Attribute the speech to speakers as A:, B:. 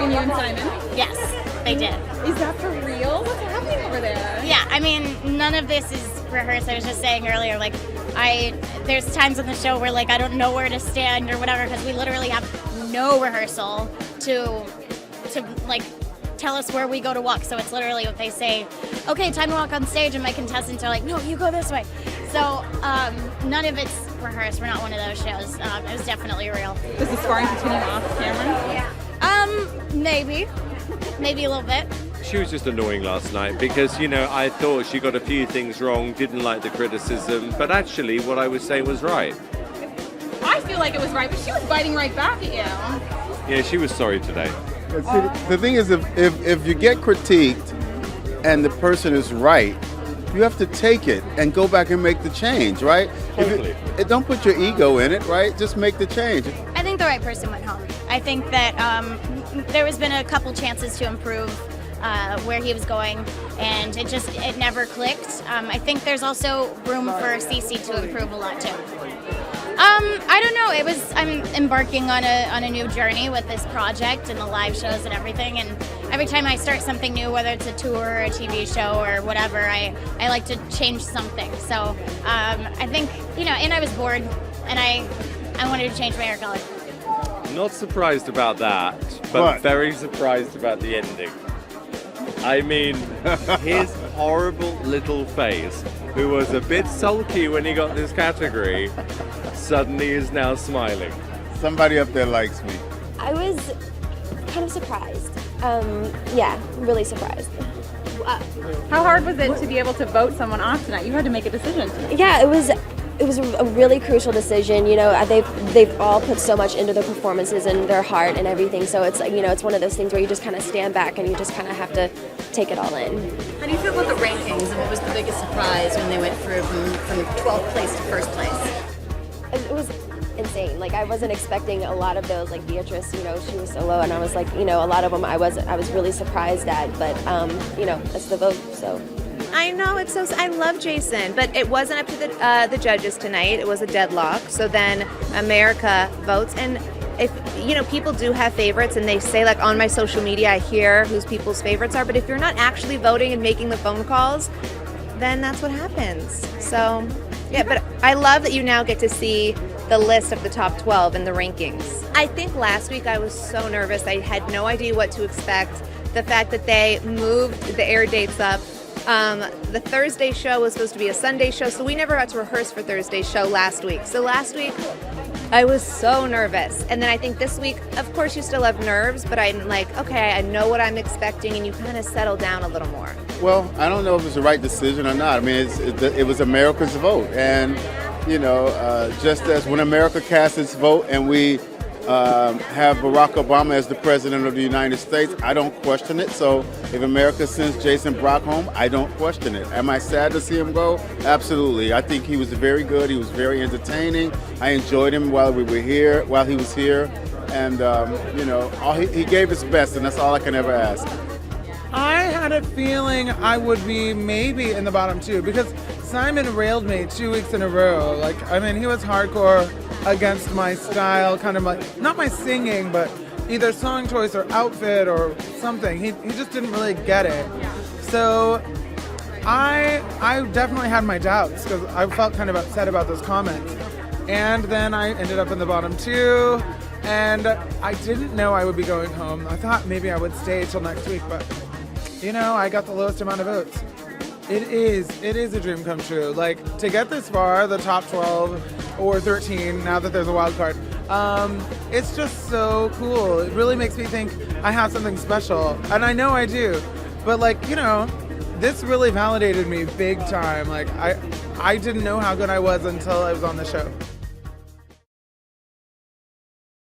A: between you and Simon?
B: Yes, they did.
A: Is that for real? What's happening over there?
B: Yeah, I mean, none of this is rehearsed. I was just saying earlier, like, there's times on the show where, like, I don't know where to stand or whatever, because we literally have no rehearsal to like, tell us where we go to walk. So it's literally what they say, okay, time to walk on stage, and my contestants are like, no, you go this way. So none of it's rehearsed. We're not one of those shows. It was definitely real.
A: Does the sparring continue off camera?
B: Maybe a little bit.
C: She was just annoying last night because, you know, I thought she got a few things wrong, didn't like the criticism, but actually what I was saying was right.
A: I feel like it was right, but she was biting right back at you.
C: Yeah, she was sorry today.
D: See, the thing is, if you get critiqued and the person is right, you have to take it and go back and make the change, right?
C: Totally.
D: Don't put your ego in it, right? Just make the change.
B: I think the right person went home. I think that there has been a couple chances to improve where he was going, and it never clicked. I think there's also room for Cece to improve a lot too. I don't know. I'm embarking on a new journey with this project and the live shows and everything. And every time I start something new, whether it's a tour or a TV show or whatever, I like to change something. So I think, you know, and I was bored, and I wanted to change my hair color.
C: Not surprised about that, but very surprised about the ending. I mean, his horrible little face, who was a bit sulky when he got this category, suddenly is now smiling.
D: Somebody up there likes me.
E: I was kind of surprised. Yeah, really surprised.
A: How hard was it to be able to vote someone off tonight? You had to make a decision.
E: Yeah, it was a really crucial decision. You know, they've all put so much into their performances and their heart and everything. So it's like, you know, it's one of those things where you just kind of stand back and you just kind of have to take it all in.
F: How do you feel about the rankings, and what was the biggest surprise when they went through from 12th place to first place?
E: It was insane. Like, I wasn't expecting a lot of those. Like Beatrice, you know, she was so low, and I was like, you know, a lot of them I was really surprised at. But you know, that's the vote. So.
G: I know, it's so. I love Jason, but it wasn't up to the judges tonight. It was a deadlock. So then America votes, and if you know, people do have favorites, and they say, like, on my social media, I hear whose people's favorites are. But if you're not actually voting and making the phone calls, then that's what happens. So yeah, but I love that you now get to see the list of the top 12 and the rankings. I think last week I was so nervous. I had no idea what to expect. The fact that they moved the air dates up. The Thursday show was supposed to be a Sunday show, so we never got to rehearse for Thursday's show last week. So last week, I was so nervous. And then I think this week, of course, you still have nerves, but I'm like, okay, I know what I'm expecting, and you kind of settle down a little more.
D: Well, I don't know if it's the right decision or not. I mean, it was America's vote. And, you know, just as when America casts its vote and we have Barack Obama as the president of the United States, I don't question it. So if America sends Jason Brock home, I don't question it. Am I sad to see him go? Absolutely. I think he was very good. He was very entertaining. I enjoyed him while he was here. And, you know, he gave his best, and that's all I can ever ask.
H: I had a feeling I would be maybe in the bottom two because Simon railed me 2 weeks in a row. Like, I mean, he was hardcore against my style, kind of like, not my singing, but either song choice or outfit or something. He just didn't really get it. So I definitely had my doubts because I felt kind of upset about those comments. And then I ended up in the bottom two, and I didn't know I would be going home. I thought maybe I would stay till next week, but you know, I got the lowest amount of votes. It is a dream come true. Like, to get this far, the top 12 or 13, now that there's a wild card, it's just so cool. It really makes me think I have something special, and I know I do. But, like, you know, this really validated me big time. Like, I didn't know how good I was until I was on the show.